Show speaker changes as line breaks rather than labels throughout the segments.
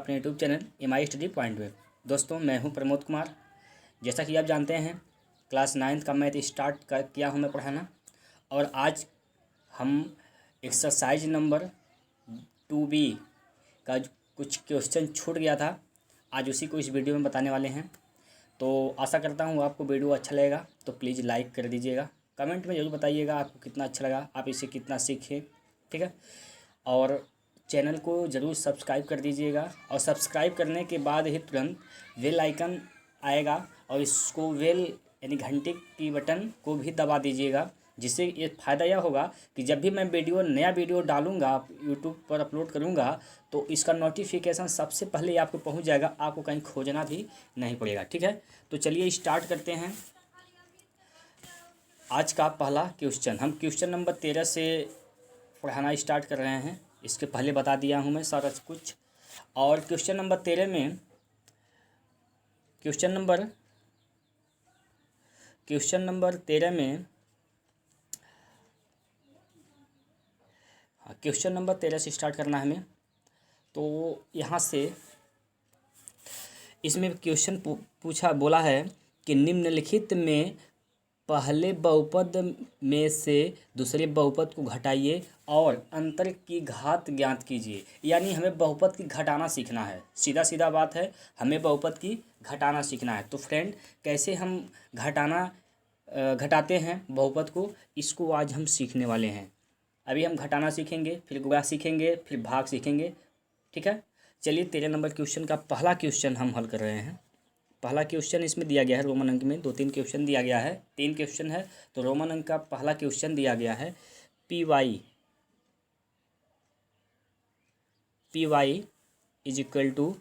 अपने YouTube channel MI study point में। दोस्तों, मैं हूं प्रमोद कुमार। जैसा कि आप जानते हैं, क्लास 9th का मैथ स्टार्ट किया हूं मैं पढ़ाना, और आज हम एक्सरसाइज नंबर 2B का कुछ क्वेश्चन छूट गया था, आज उसी को इस वीडियो में बताने वाले हैं। तो आशा करता हूँ आपको वीडियो अच्छा लगेगा, तो प्लीज़ लाइक कर दीजिएगा। कमेंट में ज़रूर बताइएगा आपको कितना अच्छा लगा, आप इसे कितना सीखे, ठीक है। और चैनल को ज़रूर सब्सक्राइब कर दीजिएगा, और सब्सक्राइब करने के बाद ही तुरंत बेल आइकन आएगा और इसको बेल यानी घंटे की बटन को भी दबा दीजिएगा, जिससे ये फ़ायदा यह होगा कि जब भी मैं नया वीडियो डालूंगा, यूट्यूब पर अपलोड करूंगा, तो इसका नोटिफिकेशन सबसे पहले आपको पहुंच जाएगा, आपको कहीं खोजना भी नहीं पड़ेगा, ठीक है। तो चलिए स्टार्ट करते हैं आज का पहला क्वेश्चन। हम क्वेश्चन नंबर 13 से पढ़ाना स्टार्ट कर रहे हैं। इसके पहले बता दिया हूँ मैं सारा कुछ। और क्वेश्चन नंबर 13 में क्वेश्चन नंबर 13 में क्वेश्चन नंबर 13 से स्टार्ट करना है हमें। तो यहाँ से इसमें क्वेश्चन बोला है कि निम्नलिखित में पहले बहुपद में से दूसरे बहुपद को घटाइए और अंतर की घात ज्ञात कीजिए। यानी हमें बहुपद की घटाना सीखना है, सीधा सीधा बात है, हमें बहुपद की घटाना सीखना है। तो फ्रेंड, कैसे हम घटाते हैं बहुपद को, इसको आज हम सीखने वाले हैं। अभी हम घटाना सीखेंगे, फिर गुणा सीखेंगे, फिर भाग सीखेंगे, ठीक है। चलिए 13 नंबर क्वेश्चन का पहला क्वेश्चन हम हल कर रहे हैं। पहला क्वेश्चन इसमें दिया गया है रोमन अंक में, 2-3 क्वेश्चन दिया गया है, 3 क्वेश्चन है। तो रोमन अंक का पहला क्वेश्चन दिया गया है P Y is equal to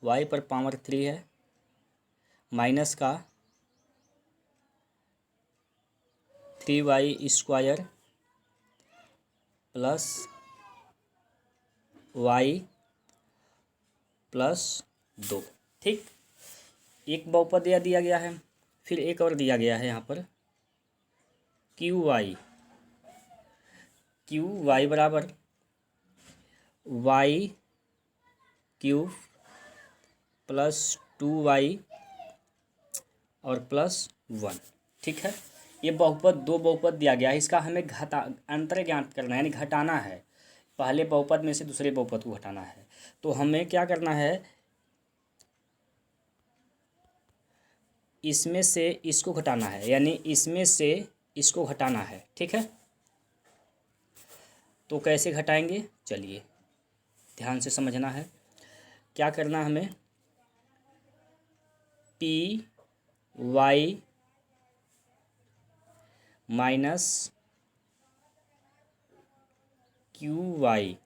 Y पर पावर 3 है, माइनस का 3y square plus y plus 2, ठीक। एक बहुपद यह दिया गया है, फिर एक और दिया गया है यहाँ पर क्यू वाई बराबर y क्यूब प्लस 2y और प्लस 1, ठीक है। ये दो बहुपद दिया गया है, इसका हमें अंतर ज्ञात करना है, यानी घटाना है। पहले बहुपद में से दूसरे बहुपद को घटाना है। तो हमें क्या करना है, इसमें से इसको घटाना है, यानी इसमें से इसको घटाना है, ठीक है। तो कैसे घटाएंगे, चलिए ध्यान से समझना है। क्या करना हमें, P Y minus Q Y,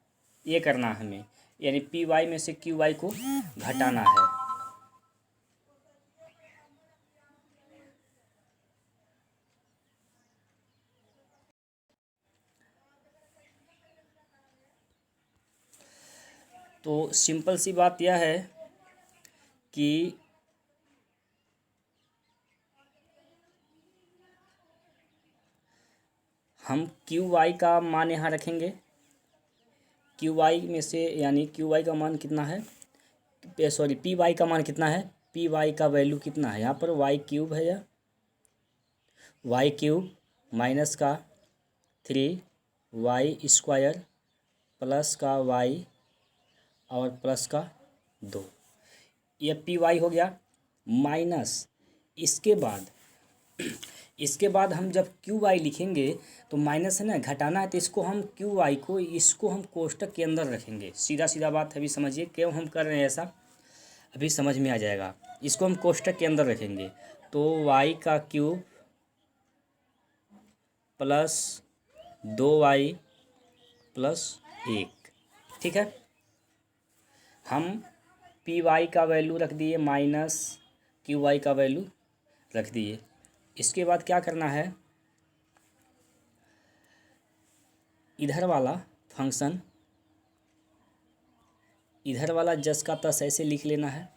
ये करना हमें, यानी पी वाई में से क्यू वाई को घटाना है। तो सिंपल सी बात यह है कि हम क्यू वाई का मान यहाँ रखेंगे। क्यू वाई में से, यानी क्यू वाई का मान कितना है, सॉरी पी वाई का मान कितना है, पी वाई का वैल्यू कितना है, यहाँ पर वाई क्यूब है, या वाई क्यूब माइनस का 3y स्क्वायर प्लस का y और प्लस का 2, ये पी वाई हो गया। माइनस इसके बाद हम जब क्यू वाई लिखेंगे तो माइनस है ना, घटाना है, तो इसको हम क्यू वाई को इसको हम कोष्टक के अंदर रखेंगे। सीधा सीधा बात है, अभी समझिए क्यों हम कर रहे हैं ऐसा, अभी समझ में आ जाएगा। इसको हम कोष्टक के अंदर रखेंगे, तो y का क्यूब प्लस 2y प्लस 1, ठीक है। हम पी वाई का वैल्यू रख दिए, माइनस क्यू वाई का वैल्यू रख दिए। इसके बाद क्या करना है, इधर वाला फंक्शन, इधर वाला जस का तस ऐसे लिख लेना है,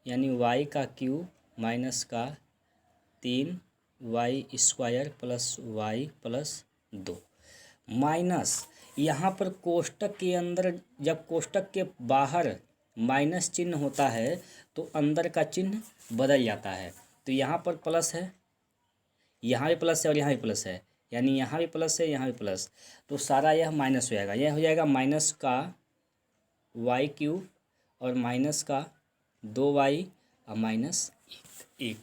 यानी y का क्यूब माइनस का 3y square plus y plus 2 minus यहाँ पर कोष्टक के अंदर जब कोष्टक के बाहर माइनस चिन्ह होता है तो अंदर का चिन्ह बदल जाता है। तो यहाँ पर प्लस है, यहाँ भी प्लस है और यहाँ भी प्लस है, यानी यहाँ भी प्लस है, यहाँ भी प्लस, तो सारा यह माइनस हो जाएगा। यह हो जाएगा माइनस का वाई क्यूब और माइनस का 2y और माइनस 1।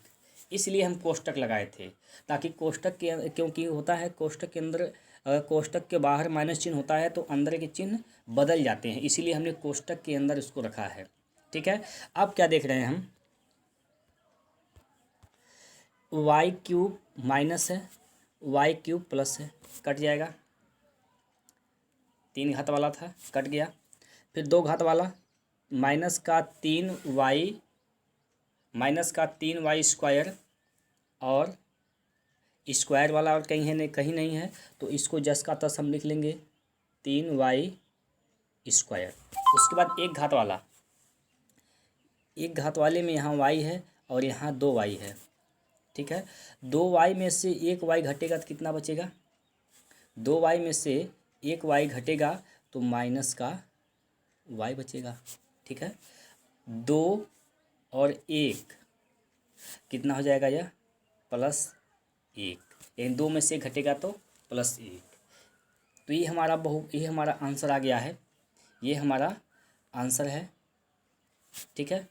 इसलिए हम कोष्टक लगाए थे, ताकि कोष्टक के, क्योंकि होता है कोष्टक के अंदर, कोष्टक के बाहर माइनस चिन्ह होता है तो अंदर के चिन्ह बदल जाते हैं, इसीलिए हमने कोष्टक के अंदर इसको रखा है। ठीक है, अब क्या देख रहे हैं हम, वाई क्यूब माइनस है, वाई क्यूब प्लस है, कट जाएगा। 3 घात वाला था, कट गया। फिर 2 घात वाला माइनस का 3y, माइनस का 3y स्क्वायर, और स्क्वायर वाला और कहीं है नहीं, कहीं नहीं है, तो इसको जस का तस हम लिख लेंगे 3y स्क्वायर। उसके बाद 1 घात वाला, 1 घात वाले में यहाँ y है और यहाँ 2y है। ठीक है, 2y में से 1y घटेगा तो कितना बचेगा, 2y में से 1y घटेगा तो माइनस का y बचेगा। ठीक है, 2 और 1 कितना हो जाएगा, यह +1, यानी 2 में से घटेगा तो +1। तो ये हमारा आंसर आ गया है, ये हमारा आंसर है। ठीक है,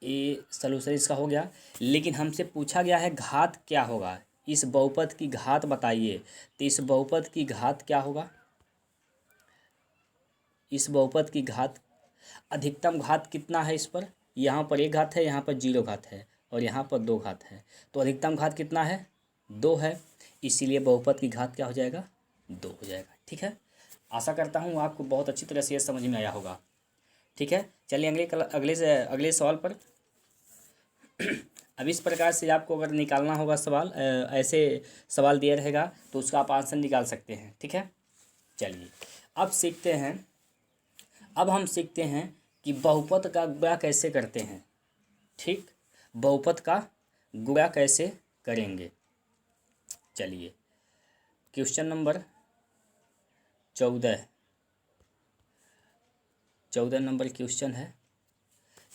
ये सलूशन इसका हो गया। लेकिन हमसे पूछा गया है घात क्या होगा, इस बहुपद की घात बताइए। तो इस बहुपद की घात क्या होगा, इस बहुपद की घात, अधिकतम घात कितना है इस पर, यहाँ पर 1 घात है, यहाँ पर 0 घात है और यहाँ पर 2 घात है, तो अधिकतम घात कितना है, 2 है, इसीलिए बहुपद की घात क्या हो जाएगा, 2 हो जाएगा। ठीक है, आशा करता हूँ आपको बहुत अच्छी तरह से ये समझ में आया होगा। ठीक है, चलिए अगले सवाल पर। अब इस प्रकार से आपको अगर निकालना होगा सवाल, ऐसे सवाल दिया रहेगा तो उसका आप आंसर निकाल सकते हैं। ठीक है, चलिए अब हम सीखते हैं कि बहुपद का गुणा कैसे करते हैं। ठीक, बहुपद का गुणा कैसे करेंगे। चलिए, क्वेश्चन नंबर 14 नंबर क्वेश्चन है।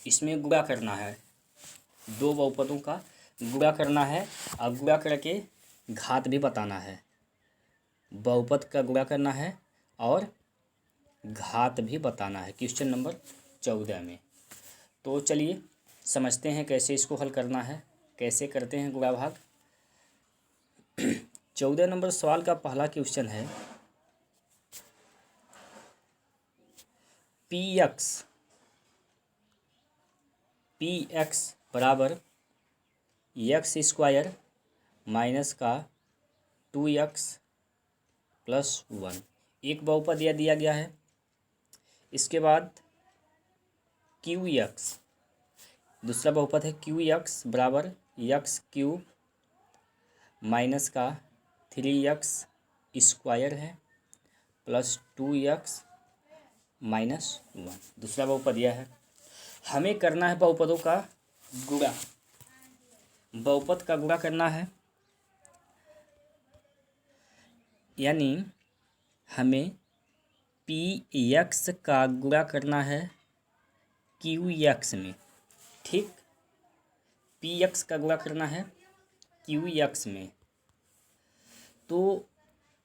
इसमें गुणा करना है, 2 बहुपदों का गुणा करना है और गुणा करके घात भी बताना है। बहुपद का गुणा करना है और घात भी बताना है क्वेश्चन नंबर 14 में। तो चलिए समझते हैं कैसे इसको हल करना है, कैसे करते हैं गुणा भाग। 14 नंबर सवाल का पहला क्वेश्चन है, px बराबर x स्क्वायर माइनस का 2x + 1, एक बहुपद यह दिया गया है। इसके बाद qx, दूसरा बहुपद है qx बराबर x³ माइनस का 3x स्क्वायर है + 2x - 1, दूसरा बहुपद यह है। हमें करना है बहुपदों का गुणा, बहुपद का गुणा करना है, यानी हमें px का गुणा करना है qx में। ठीक, px का गुणा करना है qx में, तो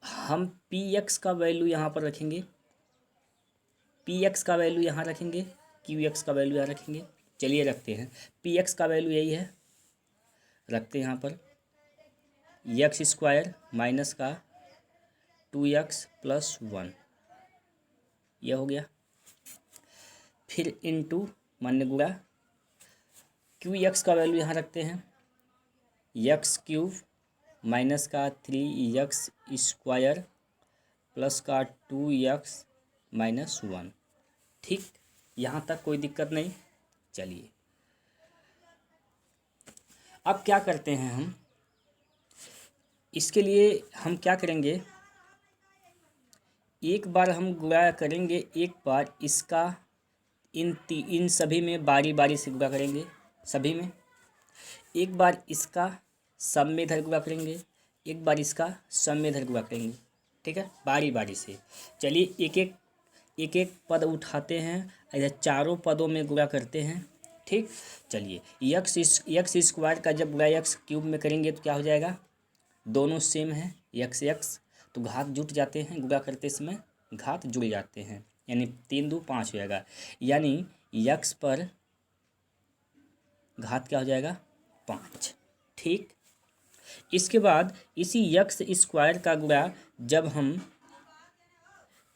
हम px का वैल्यू यहाँ पर रखेंगे, px का वैल्यू यहाँ रखेंगे, qx का वैल्यू यहाँ रखेंगे। चलिए रखते हैं, px का वैल्यू यही है, रखते हैं यहाँ पर x स्क्वायर माइनस का 2x + 1, यह हो गया। फिर इनटू मान्य गुणा, qx का वैल्यू यहाँ रखते हैं x³ माइनस का 3x स्क्वायर प्लस का 2x - 1। ठीक, यहाँ तक कोई दिक्कत नहीं। चलिए अब क्या करते हैं हम, इसके लिए हम क्या करेंगे, एक बार हम गुणा करेंगे, एक बार इसका इन सभी में बारी बारी से गुणा करेंगे, सभी में। एक बार इसका सम में इधर गुणा करेंगे, एक बार इसका सम में इधर गुणा करेंगे। ठीक है, बारी बारी से। चलिए एक एक पद उठाते हैं, ऐसे चारों पदों में गुणा करते हैं। ठीक, चलिए यक्स स्क्वायर का जब गुणा यक्स क्यूब में करेंगे तो क्या हो जाएगा, दोनों सेम है, यक्स यक्स, तो घात जुट जाते हैं, गुणा करते समय घात जुड़ जाते हैं, यानी 3 दूनी 5 हो जाएगा, यानी यक्स पर घात क्या हो जाएगा, 5। ठीक, इसके बाद इसी यक्स स्क्वायर का गुणा जब हम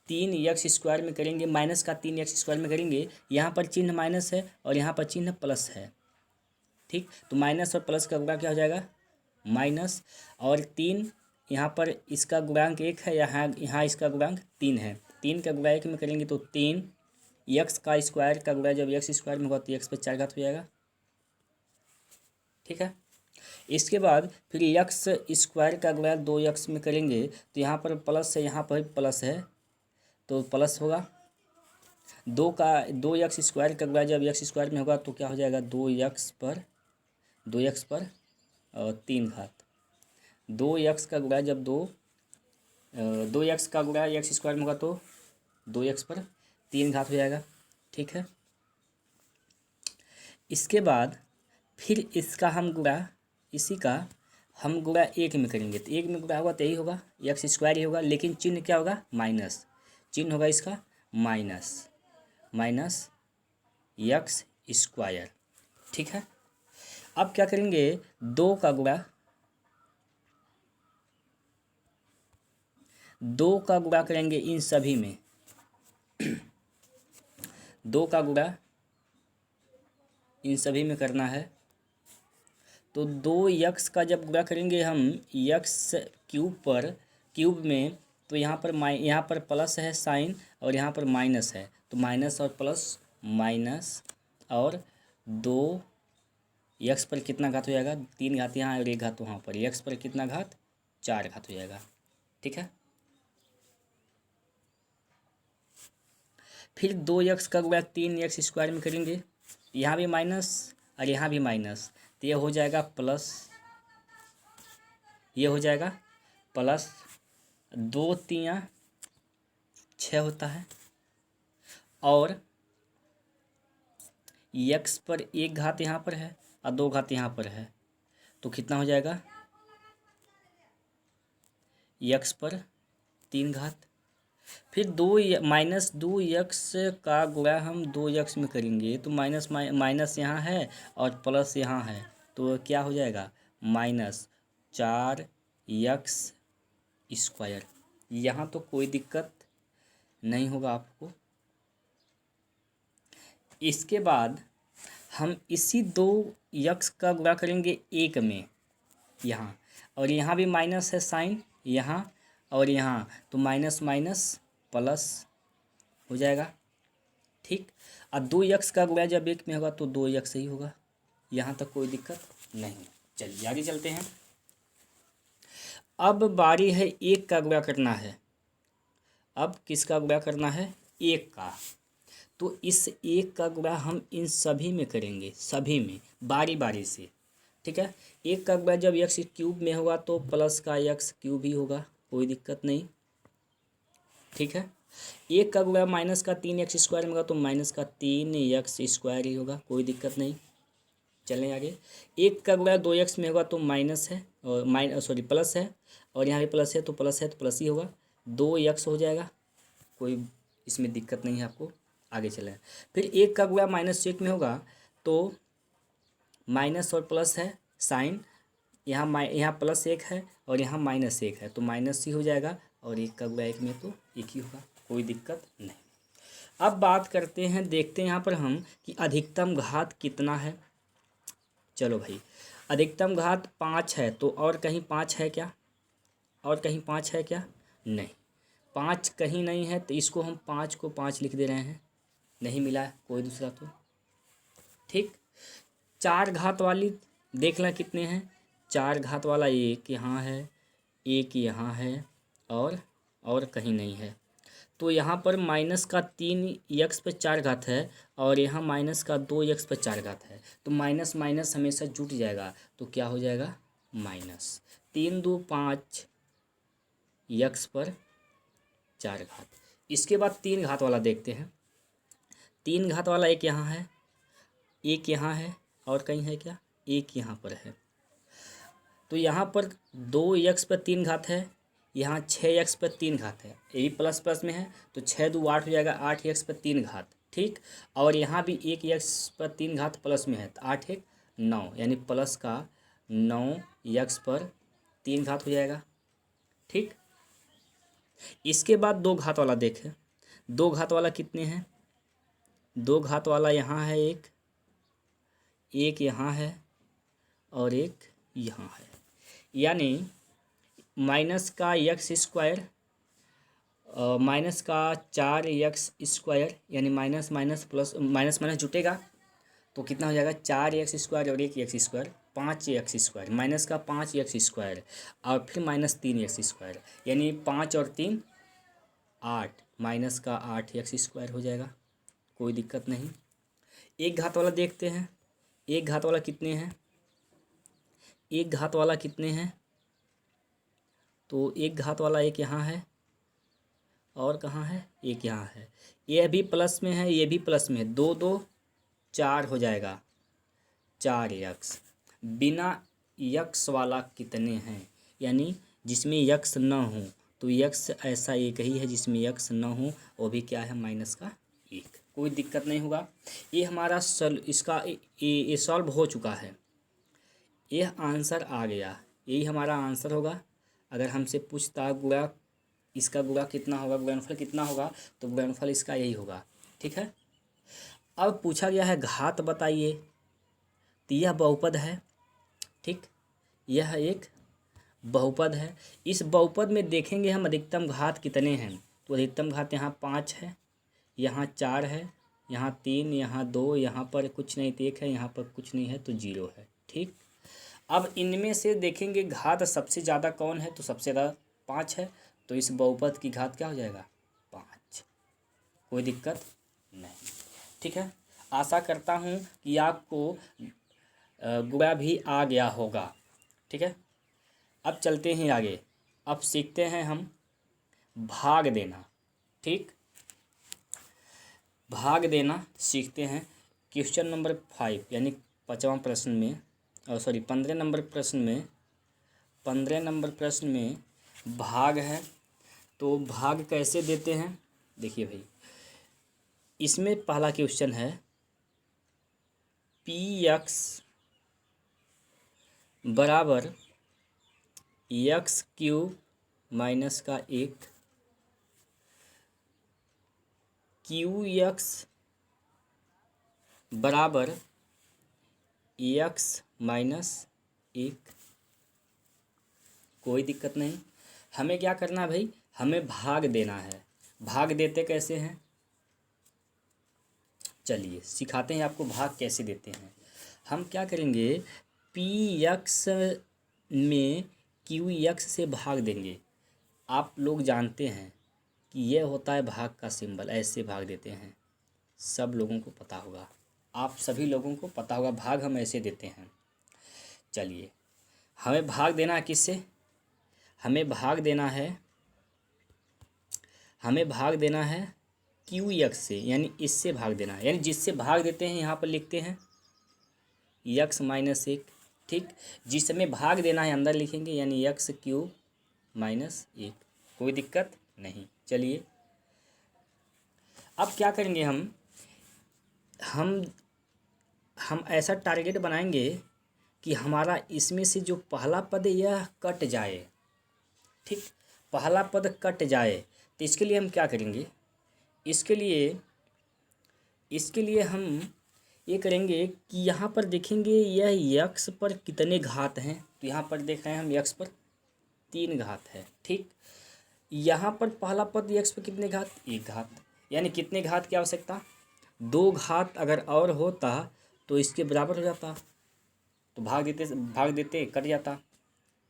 3x² में करेंगे, माइनस का 3x² में करेंगे, यहाँ पर चिन्ह माइनस है और यहाँ पर चिन्ह प्लस है। ठीक, तो माइनस और प्लस का गुणा क्या हो जाएगा, माइनस, और 3 यहाँ पर इसका गुणांक 1 है, यहाँ इसका गुणांक 3 है, 3 का गुणा 1 में करेंगे तो 3, यक्स का स्क्वायर का गुणा जब यक्स स्क्वायर में होगा तो यक्स पर 4 घात हो जाएगा। ठीक है, इसके बाद फिर यक्स स्क्वायर का गुणा 2x में करेंगे तो यहाँ पर प्लस है, यहाँ पर प्लस है, तो प्लस होगा। 2x² का गुणा जब यक्स स्क्वायर में होगा तो क्या हो जाएगा, 2x पर 3 घात, 2x का गुणा जब 2x का गुणा यक्स स्क्वायर में होगा तो 2x पर 3 घात हो जाएगा। ठीक है, इसके बाद फिर इसका हम गुणा, इसी का हम गुणा 1 में करेंगे तो 1 में गुणा होगा तो यही होगा, यक्स स्क्वायर ही होगा, लेकिन चिन्ह क्या होगा, माइनस, चिन्ह होगा इसका माइनस यक्स स्क्वायर। ठीक है, अब क्या करेंगे, 2 का गुणा करेंगे इन सभी में 2 का गुणा इन सभी में करना है, तो 2x का जब गुणा करेंगे हम यक्स क्यूब में तो यहाँ पर प्लस है साइन और यहाँ पर माइनस है, तो माइनस और प्लस माइनस, और 2 यक्स पर कितना घात हो जाएगा, 3 घात यहाँ और 1 घात वहाँ पर, यक्स पर कितना घात, 4 घात हो जाएगा। ठीक है, फिर 2x का गुणा 3x² में करेंगे, यहाँ भी माइनस और यहाँ भी माइनस, तो ये हो जाएगा प्लस, ये हो जाएगा प्लस, 2 3 6 होता है, और यक्स पर 1 घात यहाँ पर है और 2 घात यहाँ पर है, तो कितना हो जाएगा, यक्स पर 3 घात। फिर -2x का गुणा हम 2x में करेंगे तो माइनस यहाँ है और प्लस यहाँ है, तो क्या हो जाएगा, -4x²। यहाँ तो कोई दिक्कत नहीं होगा आपको। इसके बाद हम इसी 2x का गुणा करेंगे 1 में, यहाँ, और यहाँ भी माइनस है साइन, यहाँ और यहाँ, तो माइनस प्लस हो जाएगा। ठीक, और 2x का गुणा जब 1 में होगा तो 2x ही होगा, यहाँ तक कोई दिक्कत नहीं। चलिए आगे चलते हैं। अब बारी है 1 का गुणा करना है। अब किसका गुणा करना है, 1 का, तो इस 1 का गुणा हम इन सभी में करेंगे, सभी में बारी बारी से। ठीक है, 1 का गुणा जब यक्स क्यूब में होगा तो प्लस का यक्स क्यूब ही होगा, कोई दिक्कत नहीं। ठीक है, 1 का गुणा माइनस का 3x² में होगा तो माइनस का 3x² ही होगा, कोई दिक्कत नहीं। चलें आगे। 1 का गुणा 2x में होगा तो माइनस है और प्लस है, और यहाँ भी प्लस है तो प्लस ही होगा, 2x हो जाएगा, कोई इसमें दिक्कत नहीं है आपको। आगे चलें। फिर 1 का गुणा -1 में होगा तो माइनस और प्लस है साइन, यहाँ +1 है और यहाँ -1 है, तो माइनस ही हो जाएगा, और 1 का गुणा 1 में तो 1 ही होगा, कोई दिक्कत नहीं। अब बात करते हैं, देखते हैं यहाँ पर हम कि अधिकतम घात कितना है। चलो भाई, अधिकतम घात 5 है, तो और कहीं 5 है क्या, और कहीं 5 है क्या, नहीं, 5 कहीं नहीं है, तो इसको हम 5 को 5 लिख दे रहे हैं, नहीं मिला है कोई दूसरा तो। ठीक, 4 घात वाली देख लें कितने हैं, 4 घात वाला 1 यहाँ है, 1 यहाँ है, और कहीं नहीं है, तो यहाँ पर माइनस का 3x पर 4 घात है और यहाँ माइनस का 2x पर 4 घात है, तो माइनस माइनस हमेशा जुट जाएगा, तो क्या हो जाएगा, -3 2 5 x पर 4 घात। इसके बाद 3 घात वाला देखते हैं। 3 घात वाला एक यहाँ है, एक यहाँ है और कहीं है क्या, एक यहाँ पर है। तो यहाँ पर 2x पर 3 घात है, यहाँ 6x पर 3 घात है, ये भी प्लस प्लस में है तो 6 दूनी 8 हो जाएगा, 8x पर 3 घात। ठीक, और यहाँ भी 1x पर 3 घात प्लस में है तो 8 1 9, यानी प्लस का 9x पर 3 घात हो जाएगा। ठीक, इसके बाद 2 घात वाला देखें। 2 घात वाला कितने हैं, 2 घात वाला यहाँ है, एक यहाँ है और एक यहाँ है, यानी माइनस का एक्स स्क्वायर माइनस का 4x², यानी minus minus plus minus minus जुटेगा तो कितना हो जाएगा, 4x² और 1x², 5x², माइनस का 5x² और फिर माइनस 3x², यानी 5 और 3 8, माइनस का 8x² हो जाएगा। कोई दिक्कत नहीं। एक घात वाला देखते हैं। एक घात वाला कितने हैं, एक घात वाला कितने हैं, तो एक घात वाला एक यहाँ है और कहाँ है, एक यहाँ है। ये भी प्लस में है, ये भी प्लस में है, 2 2 4 हो जाएगा, 4x। बिना यक्स वाला कितने हैं, यानी जिसमें यक्स न हो, तो यक्स ऐसा एक ही है जिसमें यक्स न हो, वो भी क्या है, माइनस का 1। कोई दिक्कत नहीं होगा। ये हमारा इसका ये सॉल्व हो चुका है, यह आंसर आ गया, यही हमारा आंसर होगा। अगर हमसे पूछता गुणा, इसका गुणा कितना होगा, गुणनफल कितना होगा, तो गुणनफल इसका यही होगा। ठीक है, अब पूछा गया है घात बताइए, तो यह बहुपद है। ठीक, यह एक बहुपद है। इस बहुपद में देखेंगे हम अधिकतम घात कितने हैं, तो अधिकतम घात यहाँ 5 है, यहाँ 4 है, यहाँ 3, यहाँ 2, यहाँ पर कुछ नहीं तो 1 है, यहाँ पर कुछ नहीं है तो 0 है। ठीक, अब इनमें से देखेंगे घात सबसे ज़्यादा कौन है, तो सबसे ज़्यादा 5 है, तो इस बहुपद की घात क्या हो जाएगा, 5। कोई दिक्कत नहीं। ठीक है, आशा करता हूँ कि आपको गुणा भी आ गया होगा। ठीक है, अब चलते हैं आगे। अब सीखते हैं हम भाग देना। ठीक, भाग देना सीखते हैं। क्वेश्चन नंबर 5 यानी 5वां प्रश्न में, और सॉरी 15 नंबर प्रश्न में, 15 नंबर प्रश्न में भाग है। तो भाग कैसे देते हैं, देखिए भाई, इसमें पहला क्वेश्चन है px बराबर x³ माइनस का 1, qx बराबर x माइनस 1। कोई दिक्कत नहीं। हमें क्या करना है भाई, हमें भाग देना है। भाग देते कैसे हैं, चलिए सिखाते हैं आपको भाग कैसे देते हैं। हम क्या करेंगे, px में qx से भाग देंगे। आप लोग जानते हैं कि यह होता है भाग का सिंबल, ऐसे भाग देते हैं, सब लोगों को पता होगा, आप सभी लोगों को पता होगा भाग हम ऐसे देते हैं। चलिए, हमें भाग देना है किससे, हमें भाग देना है, हमें भाग देना है qx से, यानी इससे भाग देना है, यानी जिससे भाग देते हैं यहाँ पर लिखते हैं x माइनस 1। ठीक, जिस समय भाग देना है अंदर लिखेंगे, यानी x³ माइनस 1। कोई दिक्कत नहीं। चलिए, अब क्या करेंगे, हम ऐसा टारगेट बनाएंगे कि हमारा इसमें से जो पहला पद यह कट जाए। ठीक, पहला पद कट जाए, तो इसके लिए हम क्या करेंगे, इसके लिए हम ये करेंगे कि यहाँ पर देखेंगे यह x पर कितने घात हैं, तो यहाँ पर देख रहे हैं हम x पर 3 घात है। ठीक, यहाँ पर पहला पद x पर कितने घात, 1 घात, यानी कितने घात की आवश्यकता, 2 घात अगर और होता तो इसके बराबर हो जाता, तो भाग देते कट जाता।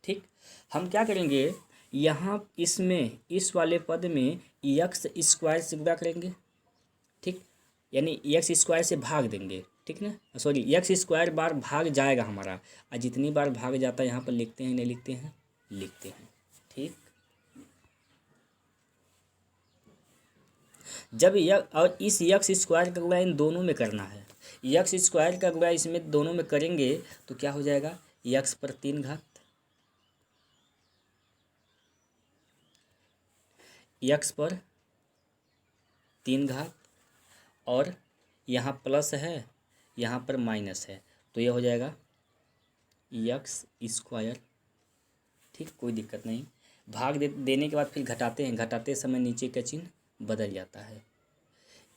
ठीक, हम क्या करेंगे, यहाँ इसमें इस वाले पद में x² से गुणा करेंगे। ठीक, यानी x² से भाग देंगे। ठीक ना, सॉरी x² बार भाग जाएगा हमारा, और जितनी बार भाग जाता है यहाँ पर लिखते हैं, नहीं लिखते हैं, लिखते हैं। ठीक, जब और इस यक्स स्क्वायर का गुणा इन दोनों में करना है। यक्स स्क्वायर का गुणा इसमें दोनों में करेंगे तो क्या हो जाएगा, यक्स पर 3 घात, यक्स पर 3 घात, और यहाँ प्लस है, यहाँ पर माइनस है, तो ये हो जाएगा यक्स स्क्वायर। ठीक, कोई दिक्कत नहीं। भाग देने के बाद फिर घटाते हैं, घटाते समय नीचे का चिन्ह बदल जाता है,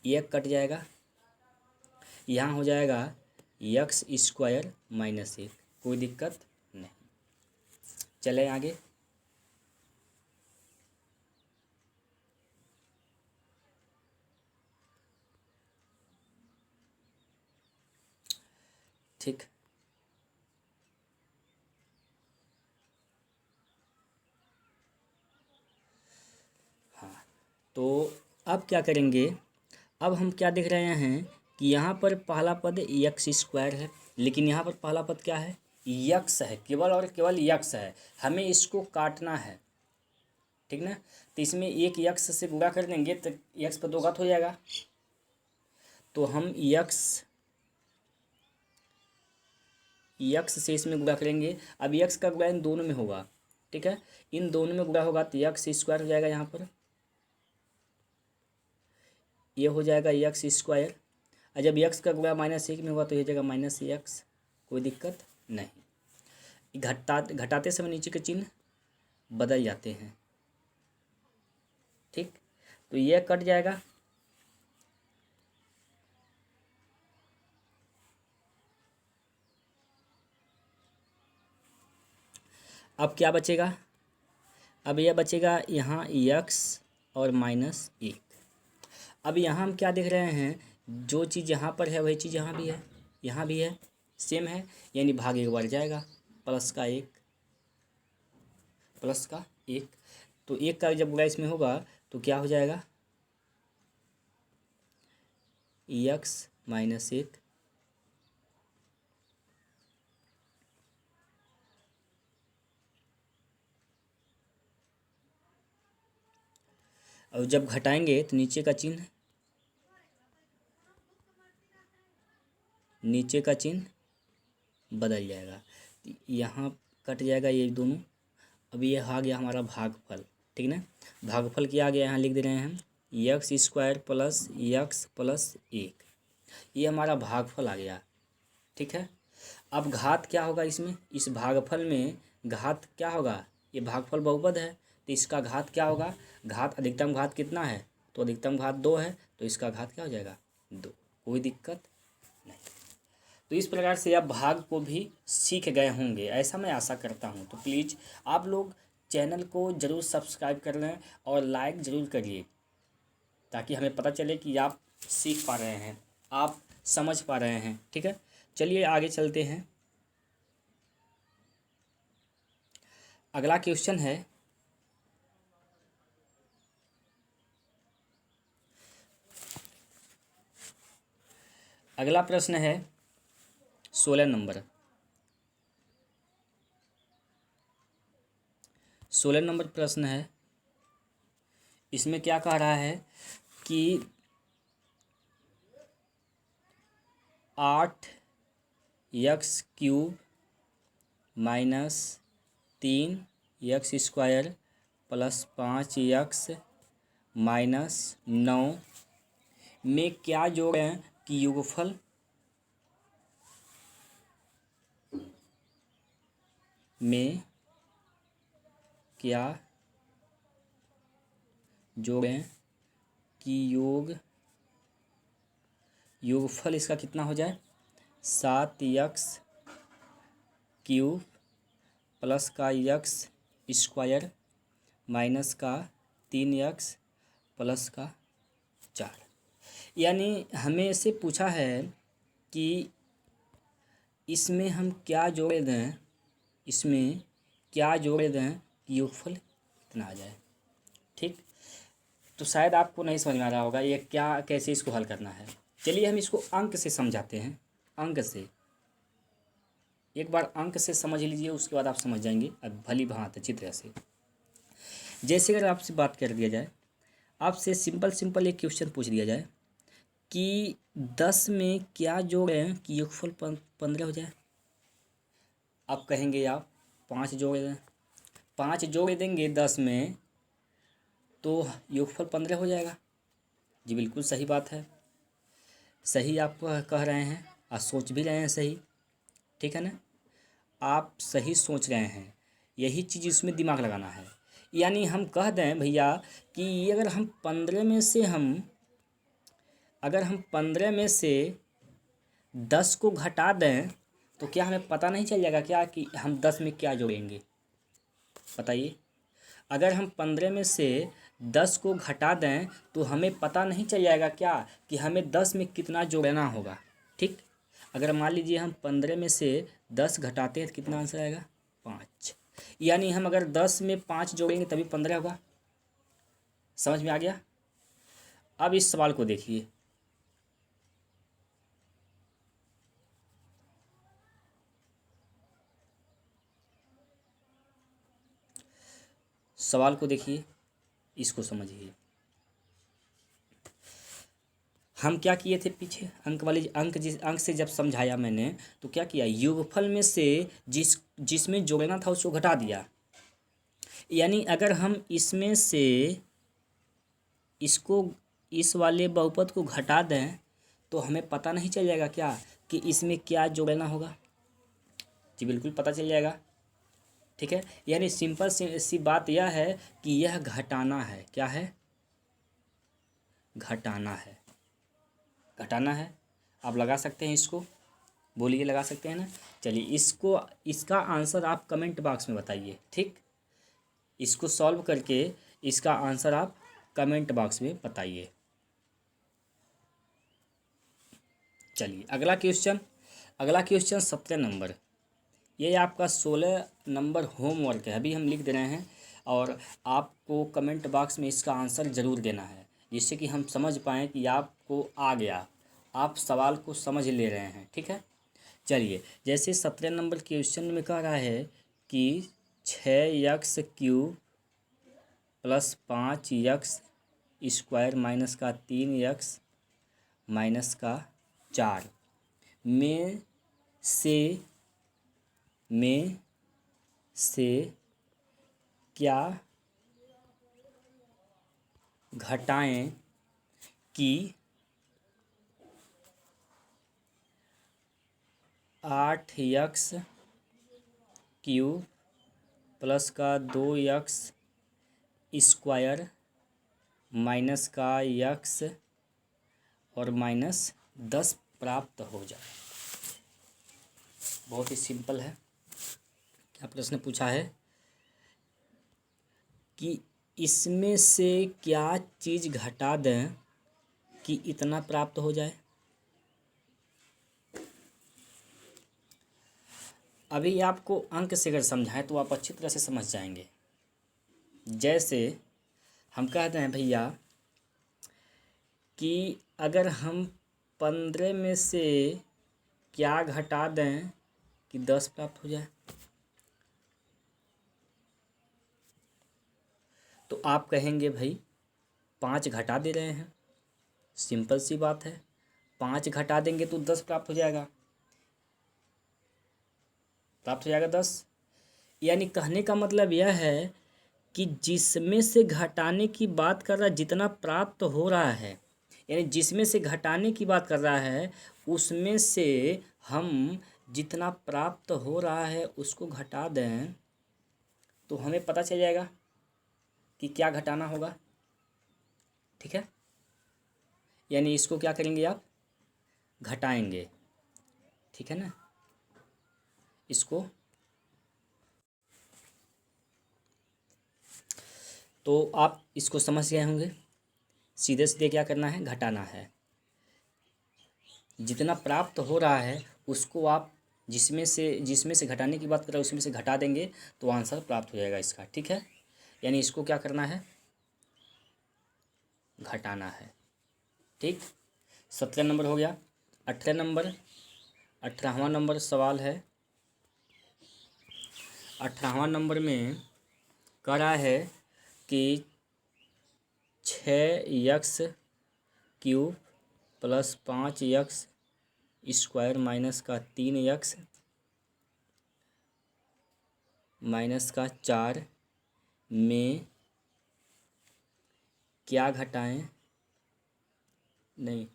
एक कट जाएगा, यहाँ हो जाएगा यक्स स्क्वायर माइनस 1, कोई दिक्कत नहीं। चले आगे। ठीक, हाँ, तो अब क्या करेंगे, अब हम क्या देख रहे हैं कि यहाँ पर पहला पद यक्स स्क्वायर है, लेकिन यहाँ पर पहला पद क्या है, यक्स है, केवल और केवल यक्स है। हमें इसको काटना है, ठीक ना। तो इसमें एक यक्स से गुणा कर देंगे तो यक्स पर 2 घात हो जाएगा, तो हम यक्स से इसमें गुणा करेंगे। अब यक्स का गुणा इन दोनों में होगा, ठीक है, इन दोनों में गुणा होगा तो यक्स स्क्वायर हो जाएगा, यहाँ पर ये हो जाएगा यक्स स्क्वायर। और जब यक्स का गुणा -1 में होगा तो ये जगह माइनस यक्स, कोई दिक्कत नहीं। घटाते समय नीचे के चिन्ह बदल जाते हैं, ठीक, तो ये कट जाएगा, अब क्या बचेगा, अब यह बचेगा यहाँ यक्स और -1। अब यहाँ हम क्या देख रहे हैं, जो चीज़ यहाँ पर है वही चीज़ यहाँ भी है, यहाँ भी है, सेम है, यानी भाग एक बार जाएगा, प्लस का 1, प्लस का 1, तो 1 का जब गुणा इसमें होगा तो क्या हो जाएगा, यक्स -1, और जब घटाएंगे तो नीचे का चिन्ह बदल जाएगा, यहाँ कट जाएगा ये दोनों। अब ये आ गया हमारा भागफल, ठीक ना। भागफल क्या आ गया, यहाँ लिख दे रहे हैं हम, x square plus x plus 1, ये हमारा भागफल आ गया, ठीक है। अब घात क्या होगा इसमें, इस भागफल में घात क्या होगा, ये भागफल बहुपद है तो इसका घात क्या होगा, घात अधिकतम घात कितना है, तो अधिकतम घात 2 है, तो इसका घात क्या हो जाएगा 2, कोई दिक्कत नहीं। तो इस प्रकार से आप भाग को भी सीख गए होंगे, ऐसा मैं आशा करता हूँ। तो प्लीज़ आप लोग चैनल को ज़रूर सब्सक्राइब कर लें और लाइक ज़रूर करिए, ताकि हमें पता चले कि आप सीख पा रहे हैं, आप समझ पा रहे हैं, ठीक है। चलिए आगे चलते हैं। अगला क्वेश्चन है, अगला प्रश्न है 16 नंबर। 16 नंबर प्रश्न है, इसमें क्या कह रहा है कि 8x³ - 3x² + 5x - 9 में क्या जोड़ें कि योगफल में क्या जोड़ें कि योगफल इसका कितना हो जाए, 7x³ प्लस का x² माइनस का 3x प्लस का 4। यानी हमें इसे पूछा है कि इसमें हम क्या जोड़े दें, इसमें क्या जोड़े दें कि योगफल कितना आ जाए, ठीक। तो शायद आपको नहीं समझ में आ रहा होगा ये क्या, कैसे इसको हल करना है। चलिए हम इसको अंक से समझाते हैं, अंक से, एक बार अंक से समझ लीजिए, उसके बाद आप समझ जाएंगे अब भली भांति अच्छी तरह से। जैसे अगर आपसे बात कर दिया जाए आपसे सिंपल एक क्वेश्चन पूछ दिया जाए कि 10 में क्या जोड़ें कि योगफल 15 हो जाए। आप कहेंगे आप 5 जोड़ दें, 5 जोड़ देंगे 10 में तो योगफल 15 हो जाएगा। जी बिल्कुल सही बात है, सही आप कह रहे हैं और सोच भी रहे हैं सही, ठीक है ना। आप सही सोच रहे हैं, यही चीज़ इसमें दिमाग लगाना है। यानी हम कह दें भैया कि अगर हम 15 में से अगर हम 15 में से 10 को घटा दें तो क्या हमें पता नहीं चल जाएगा क्या कि हम 10 में क्या जोड़ेंगे? बताइए। अगर हम 15 में से 10 को घटा दें तो हमें पता नहीं चल जाएगा क्या कि हमें 10 में कितना जोड़ना होगा। ठीक, अगर मान लीजिए हम 15 में से 10 घटाते हैं तो कितना आंसर आएगा? 5। यानी हम अगर 10 में 5 जोड़ेंगे तभी 15 होगा। समझ में आ गया? अब इस सवाल को देखिए, सवाल को देखिए, इसको समझिए। हम क्या किए थे पीछे जिस अंक से जब समझाया मैंने तो क्या किया, योगफल में से जिसमें जोड़ना था उसको घटा दिया। यानी अगर हम इसमें से इसको इस वाले बहुपद को घटा दें तो हमें पता नहीं चल जाएगा क्या कि इसमें क्या जोड़ना होगा? जी बिल्कुल पता चल जाएगा, ठीक है। यानी सिंपल सी बात यह है कि यह घटाना है। क्या है? घटाना है, घटाना है। आप लगा सकते हैं इसको, बोलिए लगा सकते हैं ना। चलिए इसका आंसर आप कमेंट बॉक्स में बताइए। ठीक, इसको सॉल्व करके इसका आंसर आप कमेंट बॉक्स में बताइए। चलिए अगला क्वेश्चन 17 नंबर। ये आपका 16 नंबर होमवर्क है, अभी हम लिख दे रहे हैं और आपको कमेंट बॉक्स में इसका आंसर ज़रूर देना है जिससे कि हम समझ पाएँ कि आपको आ गया, आप सवाल को समझ ले रहे हैं। ठीक है, चलिए जैसे 17 नंबर क्वेश्चन में कह रहा है कि 6x³ + 5x² - 3x - 4 में से क्या घटाएं कि 8x³ + 2x² - x और -10 प्राप्त हो जाए। बहुत ही सिंपल है। क्या प्रश्न पूछा है कि इसमें से क्या चीज़ घटा दें कि इतना प्राप्त हो जाए। अभी आपको अंक से अगर समझाएं तो आप अच्छी तरह से समझ जाएंगे। जैसे हम कहते हैं भैया कि अगर हम 15 में से क्या घटा दें कि 10 प्राप्त हो जाए, तो आप कहेंगे भाई 5 घटा दे रहे हैं। सिंपल सी बात है, 5 घटा देंगे तो 10 प्राप्त हो जाएगा, 10। यानी कहने का मतलब यह है कि जिसमें से घटाने की बात कर रहा है, जितना प्राप्त हो रहा है, यानी जिसमें से घटाने की बात कर रहा है उसमें से हम जितना प्राप्त हो रहा है उसको घटा दें तो हमें पता चल जाएगा कि क्या घटाना होगा। ठीक है, यानी इसको क्या करेंगे आप, घटाएंगे। ठीक है ना, इसको तो आप इसको समझ गए होंगे। सीधे सीधे क्या करना है, घटाना है। जितना प्राप्त हो रहा है उसको आप जिसमें से घटाने की बात कर रहे हैं उसमें से घटा देंगे तो आंसर प्राप्त हो जाएगा इसका। ठीक है, यानी इसको क्या करना है, घटाना है। ठीक, 17 नंबर हो गया। 18वां नंबर सवाल है। 18वां नंबर में कह रहा है कि 6x³ प्लस 5x² माइनस का 3x माइनस का 4 में क्या घटाएं? नहीं,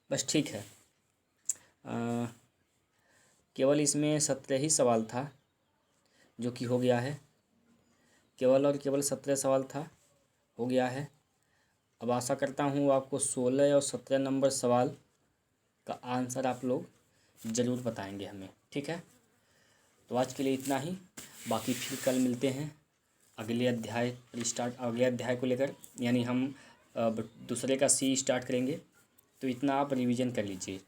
बस ठीक है। केवल इसमें 17 ही सवाल था जो कि हो गया है। केवल और केवल 17 सवाल था, हो गया है। अब आशा करता हूँ आपको 16 और 17 नंबर सवाल का आंसर आप लोग ज़रूर बताएंगे हमें, ठीक है। तो आज के लिए इतना ही, बाकी फिर कल मिलते हैं अगले अध्याय को लेकर, यानी हम दूसरे का C स्टार्ट करेंगे। तो इतना आप रिवीजन कर लीजिए।